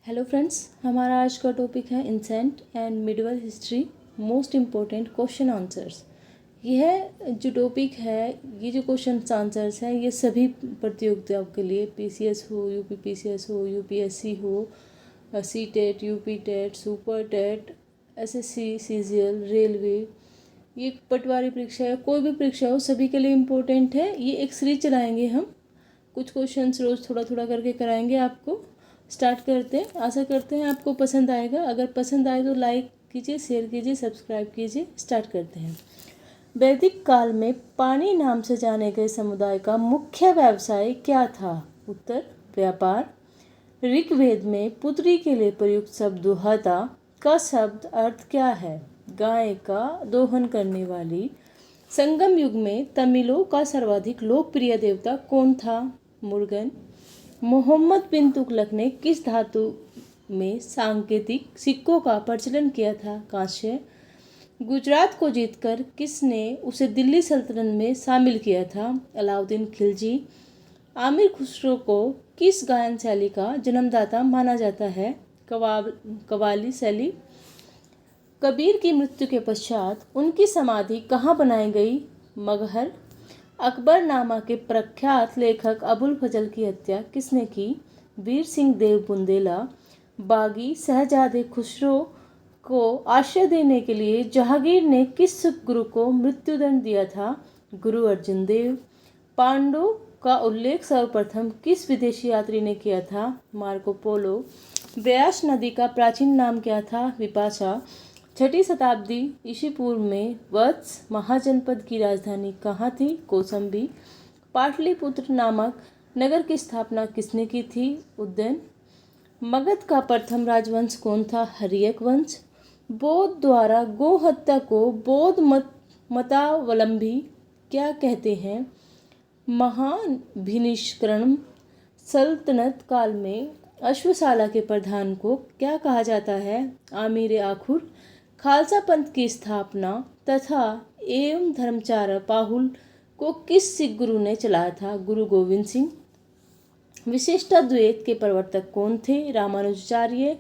Hello friends, हमारा आज का टॉपिक है ancient and medieval history most important question answers. यह जो टॉपिक है, ये जो क्वेश्चन आंसर्स हैं, ये सभी प्रतियोगिताओं के लिए पीसीएस हो, यूपीपीसीएस हो, यूपीएससी हो, CTET, UP TET, super TET, SSC, CGL, railway, ये पटवारी परीक्षा या कोई भी परीक्षा हो, सभी के लिए इम्पोर्टेंट है। ये एक सीरीज चलाएंगे हम, कुछ क्वेश्चंस रोज़ थोड़ा थोड़ा करके कराएंगे आपको। स्टार्ट करते हैं। आशा करते हैं आपको पसंद आएगा। अगर पसंद आए तो लाइक कीजिए, शेयर कीजिए, सब्सक्राइब कीजिए। स्टार्ट करते हैं। वैदिक काल में पानी नाम से जाने गए समुदाय का मुख्य व्यवसाय क्या था? उत्तर, व्यापार। ऋग्वेद में पुत्री के लिए प्रयुक्त शब्द दुहता का शब्द अर्थ क्या है? गाय का दोहन करने वाली। संगम युग में तमिलों का सर्वाधिक लोकप्रिय देवता कौन था? मुर्गन। मोहम्मद बिन तुगलक ने किस धातु में सांकेतिक सिक्कों का प्रचलन किया था? कांस्य। गुजरात को जीतकर किसने उसे दिल्ली सल्तनत में शामिल किया था? अलाउद्दीन खिलजी। आमिर खुसरो को किस गायन शैली का जन्मदाता माना जाता है? कव्वाली शैली। कबीर की मृत्यु के पश्चात उनकी समाधि कहाँ बनाई गई? मगहर। अकबरनामा के प्रख्यात लेखक अबुल फजल की हत्या किसने की? वीर सिंह देव बुंदेला। बागी शहजादे खुसरो को आश्रय देने के लिए जहांगीर ने किस सिख गुरु को मृत्युदंड दिया था? गुरु अर्जुन देव। पांडु का उल्लेख सर्वप्रथम किस विदेशी यात्री ने किया था? Marco Polo. व्यास नदी का प्राचीन नाम क्या था? विपाशा। 6ठी शताब्दी ईसा पूर्व में वत्स महाजनपद की राजधानी कहाँ थी? कौसंबी। पाटलिपुत्र नामक नगर की स्थापना किसने की थी? उदयन। मगध का प्रथम राजवंश कौन था? हर्यक वंश। बौद्ध द्वारा गो हत्या को बौद्ध मतावलंबी क्या कहते हैं? महाभिनिष्करण। सल्तनत काल में अश्वशाला के प्रधान को क्या कहा जाता है? आमिर आखुर। खालसा पंथ की स्थापना तथा एवं धर्मचार्य पाहुल को किस सिख गुरु ने चलाया था? गुरु गोविंद सिंह। विशिष्टाद्वैत के प्रवर्तक कौन थे? रामानुजाचार्य।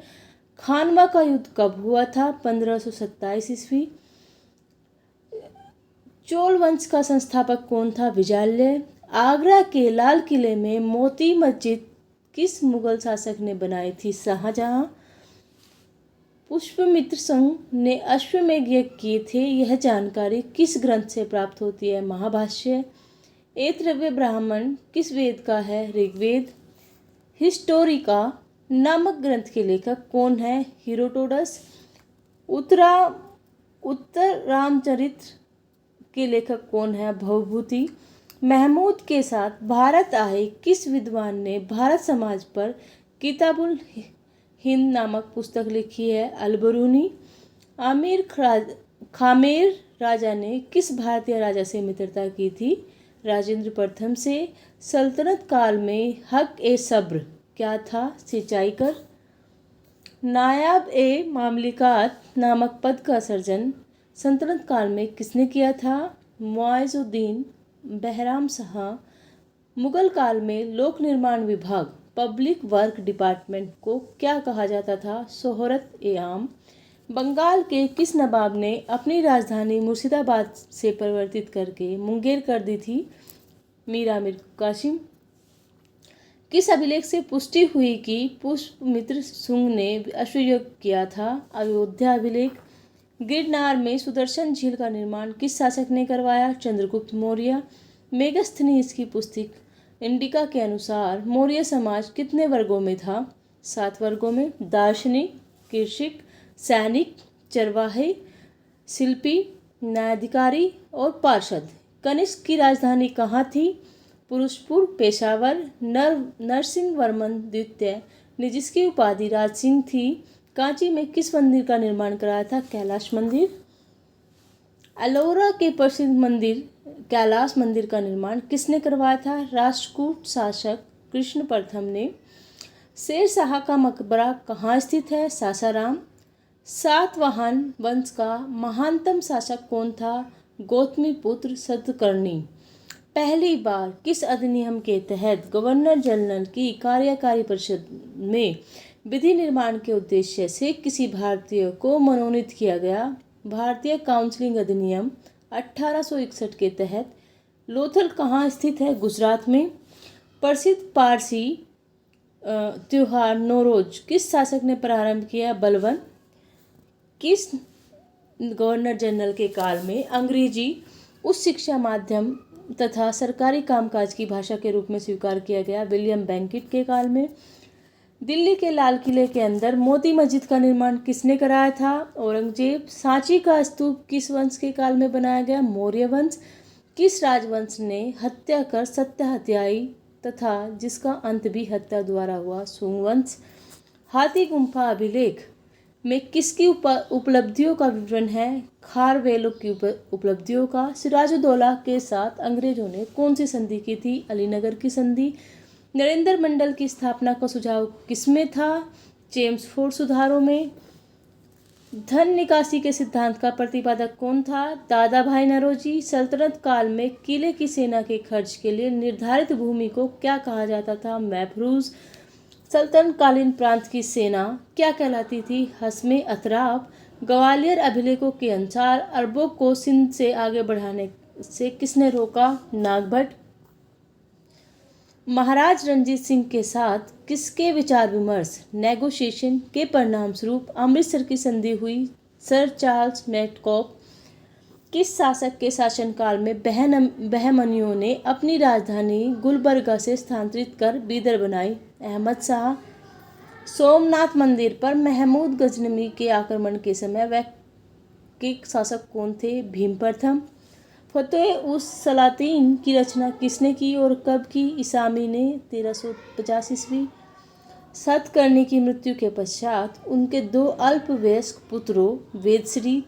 खानवा का युद्ध कब हुआ था? 1527 ईस्वी। चोल वंश का संस्थापक कौन था? विजयालय। आगरा के लाल किले में मोती मस्जिद किस मुगल शासक ने बनाई थी? शाहजहां। पुष्यमित्र संघ ने अश्वमेध यज्ञ किए थे, यह जानकारी किस ग्रंथ से प्राप्त होती है? महाभाष्य। ऐतरेय ब्राह्मण किस वेद का है? ऋग्वेद। हिस्टोरिका नामक ग्रंथ के लेखक कौन है? हेरोडोटस। उत्तर रामचरित्र के लेखक कौन है? भवभूति। महमूद के साथ भारत आए किस विद्वान ने भारत समाज पर किताबुल हिंद नामक पुस्तक लिखी है? अलबरूनी। खामेर राजा ने किस भारतीय राजा से मित्रता की थी? राजेंद्र प्रथम से। सल्तनत काल में हक ए सब्र क्या था? सिंचाई कर। नायाब ए मामलिकात नामक पद का सर्जन सल्तनत काल में किसने किया था? मुआइजुद्दीन बहराम शाह। मुगल काल में लोक निर्माण विभाग पब्लिक वर्क डिपार्टमेंट को क्या कहा जाता था? शोहरत ए आम। बंगाल के किस नवाब ने अपनी राजधानी मुर्शिदाबाद से परिवर्तित करके मुंगेर कर दी थी? मीर कासिम। किस अभिलेख से पुष्टि हुई कि पुष्यमित्र शुंग ने अश्वयुद्ध किया था? अयोध्या अभिलेख। गिरनार में सुदर्शन झील का निर्माण किस शासक ने करवाया? चंद्रगुप्त मौर्य। मेगस्थनीज की पुस्तक इंडिका के अनुसार मौर्य समाज कितने वर्गों में था? 7 वर्गों में। दार्शनिक, कृषक, सैनिक, चरवाहे, शिल्पी, न्यायाधिकारी और पार्षद। कनिष्क की राजधानी कहाँ थी? पुरुषपुर। पेशावर। नरसिंह वर्मन द्वितीय ने जिसकी उपाधि राजसिंह थी, कांची में किस मंदिर का निर्माण कराया था? कैलाश मंदिर। एलोरा के प्रसिद्ध मंदिर कैलाश मंदिर का निर्माण किसने करवाया था? राष्ट्रकूट शासक कृष्ण प्रथम ने। शेर शाह का मकबरा कहाँ स्थित है? सासाराम। सातवाहन वंश का महानतम शासक कौन था? गौतमीपुत्र सतकर्णी। पहली बार किस अधिनियम के तहत गवर्नर जनरल की कार्यकारी परिषद में विधि निर्माण के उद्देश्य से किसी भारतीय को मनोनीत किया गया। भारतीय काउंसलिंग अधिनियम 1861 के तहत लोथल कहाँ स्थित है? गुजरात में। प्रसिद्ध पारसी त्योहार नौरोज किस शासक ने प्रारंभ किया? बलबन। किस गवर्नर जनरल के काल में अंग्रेजी उच्च शिक्षा माध्यम तथा सरकारी कामकाज की भाषा के रूप में स्वीकार किया गया? विलियम बेंटिक के काल में। दिल्ली के लाल किले के अंदर मोती मस्जिद का निर्माण किसने कराया था? औरंगजेब। सांची का स्तूप किस वंश के काल में बनाया गया? मौर्य वंश। किस राजवंश ने हत्या कर सत्य हत्याई तथा जिसका अंत भी हत्या द्वारा हुआ? सुंग वंश। हाथी गुम्फा अभिलेख में किसकी उपलब्धियों का विवरण है? खारवेलों की उपलब्धियों का। सिराजुद्दौला के साथ अंग्रेजों ने कौन सी संधि की थी? अलीनगर की संधि। नरेंद्र मंडल की स्थापना का सुझाव किसमें था? चेम्सफोर्ड सुधारों में। धन निकासी के सिद्धांत का प्रतिपादक कौन था? दादा भाई नौरोजी। सल्तनत काल में किले की सेना के खर्च के लिए निर्धारित भूमि को क्या कहा जाता था? महफूज। सल्तनत कालीन प्रांत की सेना क्या कहलाती थी? हस्मे अतराब। ग्वालियर अभिलेखों के अनुसार अरबों को सिंध से आगे बढ़ाने से किसने रोका? नागभट्ट। महाराज रंजीत सिंह के साथ किसके विचार विमर्श नेगोशिएशन के परिणाम स्वरूप अमृतसर की संधि हुई? Sir Charles Metcalfe. किस शासक के शासनकाल में बहमनियों ने अपनी राजधानी गुलबर्गा से स्थानांतरित कर बीदर बनाई? अहमद शाह। सोमनाथ मंदिर पर महमूद गजनवी के आक्रमण के समय वह के शासक कौन थे? भीम प्रथम। फतेह उस सलातीन की रचना किसने की और कब की? इसामी ने 1350 ईस्वी। सतकर्णी की मृत्यु के पश्चात उनके 2 अल्पवयस्क पुत्रों वेदश्री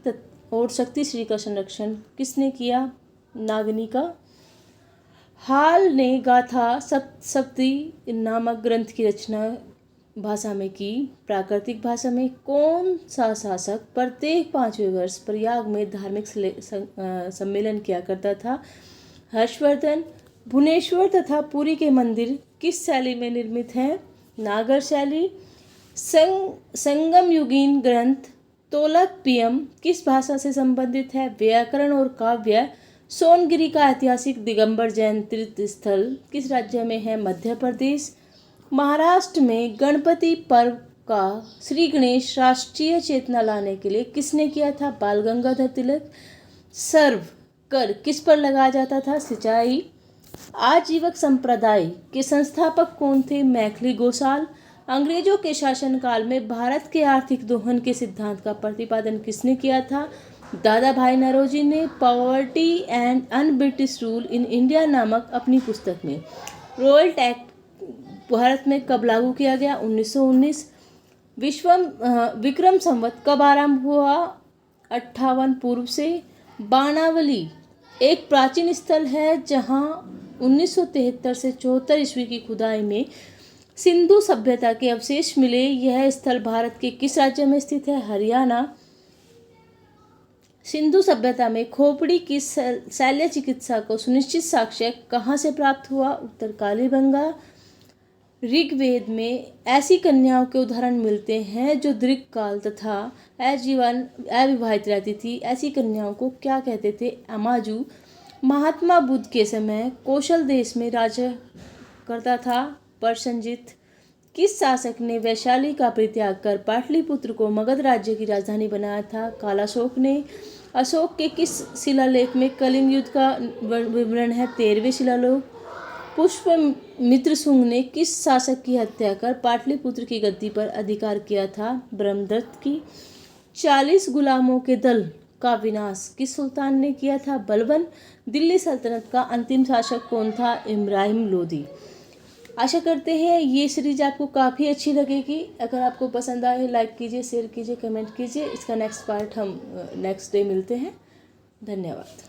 और शक्तिश्री का संरक्षण किसने किया? नागनिका। हाल ने गाथा सप्तशती नामक ग्रंथ की रचना भाषा में की? प्राकृतिक भाषा में। कौन सा शासक प्रत्येक 5वें वर्ष प्रयाग में धार्मिक सम्मेलन किया करता था? हर्षवर्धन। भुवनेश्वर तथा पुरी के मंदिर किस शैली में निर्मित हैं? नागर शैली। संगम युगीन ग्रंथ तोलकपियम किस भाषा से संबंधित है? व्याकरण और काव्य। सोनगिरी का ऐतिहासिक दिगंबर जैन तीर्थ स्थल किस राज्य में है? मध्य प्रदेश। महाराष्ट्र में गणपति पर्व का श्री गणेश राष्ट्रीय चेतना लाने के लिए किसने किया था? बाल गंगाधर तिलक। सर्व कर किस पर लगाया जाता था? सिंचाई। आजीवक संप्रदाय के संस्थापक कौन थे? मैथिली गोसाल। अंग्रेजों के शासनकाल में भारत के आर्थिक दोहन के सिद्धांत का प्रतिपादन किसने किया था? दादा भाई नौरोजी ने poverty and un British rule in India नामक अपनी पुस्तक में। रॉयल एक्ट भारत में कब लागू किया गया? 1919। विक्रम संवत कब आरंभ हुआ? 58 पूर्व से। बाणावली एक प्राचीन स्थल है जहां 1973 से 74 ईस्वी की खुदाई में सिंधु सभ्यता के अवशेष मिले। यह स्थल भारत के किस राज्य में स्थित है? हरियाणा। सिंधु सभ्यता में खोपड़ी की शल्य चिकित्सा को सुनिश्चित साक्ष्य कहाँ से प्राप्त हुआ? उत्तर कालीबंगा। ऋग्वेद में ऐसी कन्याओं के उदाहरण मिलते हैं जो दीर्घकाल तथा अविवाहित रहती थी। ऐसी कन्याओं को क्या कहते थे? अमाजू। महात्मा बुद्ध के समय कौशल देश में राज्य करता था प्रसेनजित। किस शासक ने वैशाली का परित्याग कर पाटलिपुत्र को मगध राज्य की राजधानी बनाया था? कालाशोक ने। अशोक के किस शिलालेख में कलिंग युद्ध का विवरण है? 13वें शिलालेख। पुष्यमित्र शुंग ने किस शासक की हत्या कर पाटलिपुत्र की गद्दी पर अधिकार किया था? ब्रह्मदत्त की। 40 गुलामों के दल का विनाश किस सुल्तान ने किया था? बलबन। दिल्ली सल्तनत का अंतिम शासक कौन था? इब्राहिम लोदी। आशा करते हैं ये सीरीज आपको काफ़ी अच्छी लगेगी। अगर आपको पसंद आए लाइक कीजिए, शेयर कीजिए, कमेंट कीजिए। इसका नेक्स्ट पार्ट हम नेक्स्ट डे मिलते हैं। धन्यवाद।